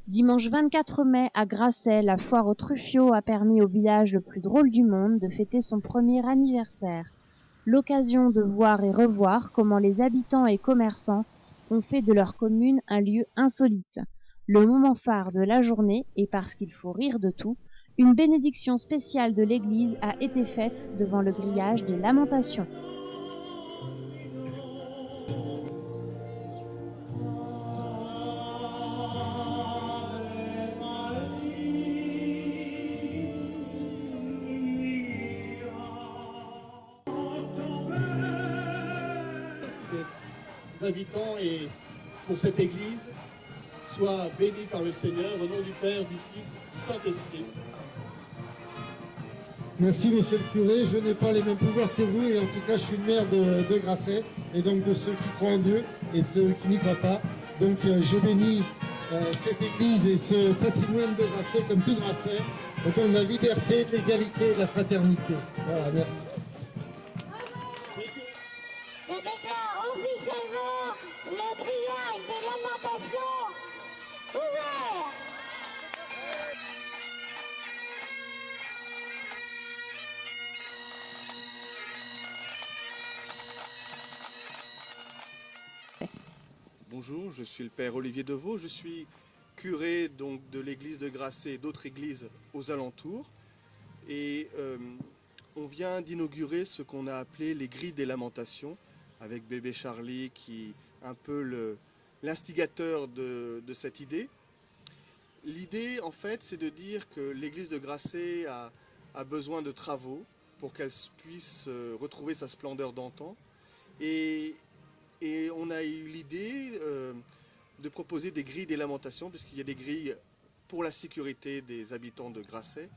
Dimanche 24 mai à Grasset, la foire aux Truffiaux a permis au village le plus drôle du monde de fêter son premier anniversaire. L'occasion de voir et revoir comment les habitants et commerçants ont fait de leur commune un lieu insolite. Le moment phare de la journée, et parce qu'il faut rire de tout, une bénédiction spéciale de l'église a été faite devant le grillage des Lamentations. Ces habitants et pour cette église soient bénis par le Seigneur au nom du Père, du Fils, du Saint-Esprit. Merci monsieur le curé, je n'ai pas les mêmes pouvoirs que vous et en tout cas je suis le maire de Grasset et donc de ceux qui croient en Dieu et de ceux qui n'y croient pas. Donc je bénis cette église et ce patrimoine de Grasset comme tout Grasset, au nom de la liberté, de l'égalité et de la fraternité. Voilà, merci. Je déclare officiellement le grillage des Lamentations ouvert. Bonjour, je suis le père Olivier Deveau, je suis curé donc de l'église de Grasset et d'autres églises aux alentours. Et on vient d'inaugurer ce qu'on a appelé les grilles des lamentations, avec bébé Charlie qui est un peu l'instigateur de cette idée. L'idée en fait c'est de dire que l'église de Grasset a besoin de travaux pour qu'elle puisse retrouver sa splendeur d'antan. Et on a eu l'idée de proposer des grilles des lamentations, puisqu'il y a des grilles pour la sécurité des habitants de Grasset,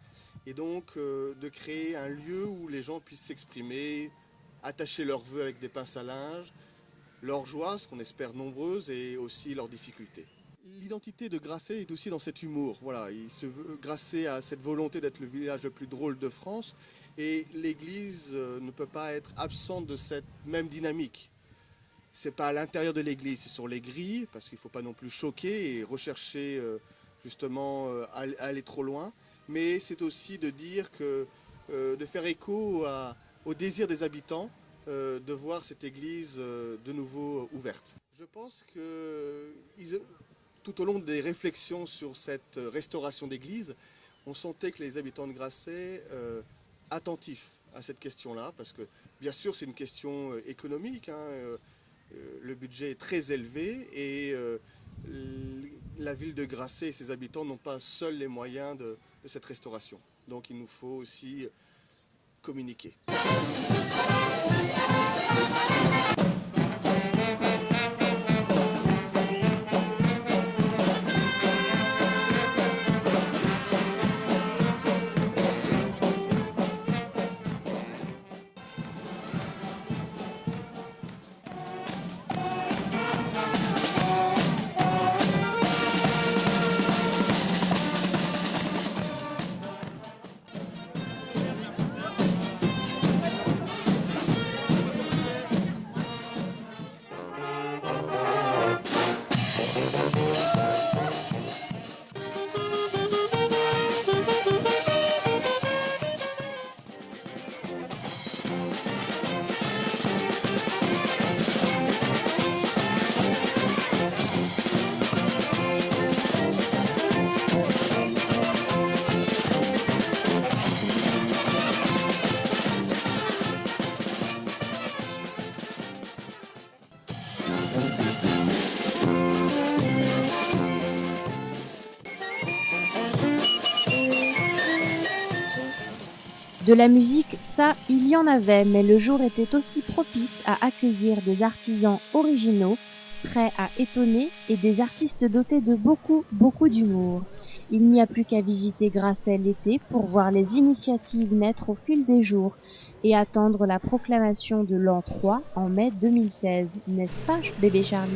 et donc de créer un lieu où les gens puissent s'exprimer, attacher leurs vœux avec des pinces à linge, leur joie, ce qu'on espère nombreuse, et aussi leurs difficultés. L'identité de Grasset est aussi dans cet humour. Voilà, Grasset a cette volonté d'être le village le plus drôle de France, et l'église ne peut pas être absente de cette même dynamique. C'est pas à l'intérieur de l'église, c'est sur les grilles, parce qu'il ne faut pas non plus choquer et rechercher justement aller trop loin. Mais c'est aussi de dire que, de faire écho au désir des habitants de voir cette église de nouveau ouverte. Je pense que tout au long des réflexions sur cette restauration d'église, on sentait que les habitants de Grasset attentifs à cette question-là, parce que bien sûr c'est une question économique, le budget est très élevé et la ville de Grasset et ses habitants n'ont pas seuls les moyens de cette restauration. Donc il nous faut aussi communiquer. De la musique, ça, il y en avait, mais le jour était aussi propice à accueillir des artisans originaux, prêts à étonner, et des artistes dotés de beaucoup d'humour. Il n'y a plus qu'à visiter Grasset l'été pour voir les initiatives naître au fil des jours et attendre la proclamation de l'an 3 en mai 2016, n'est-ce pas, bébé Charlie ?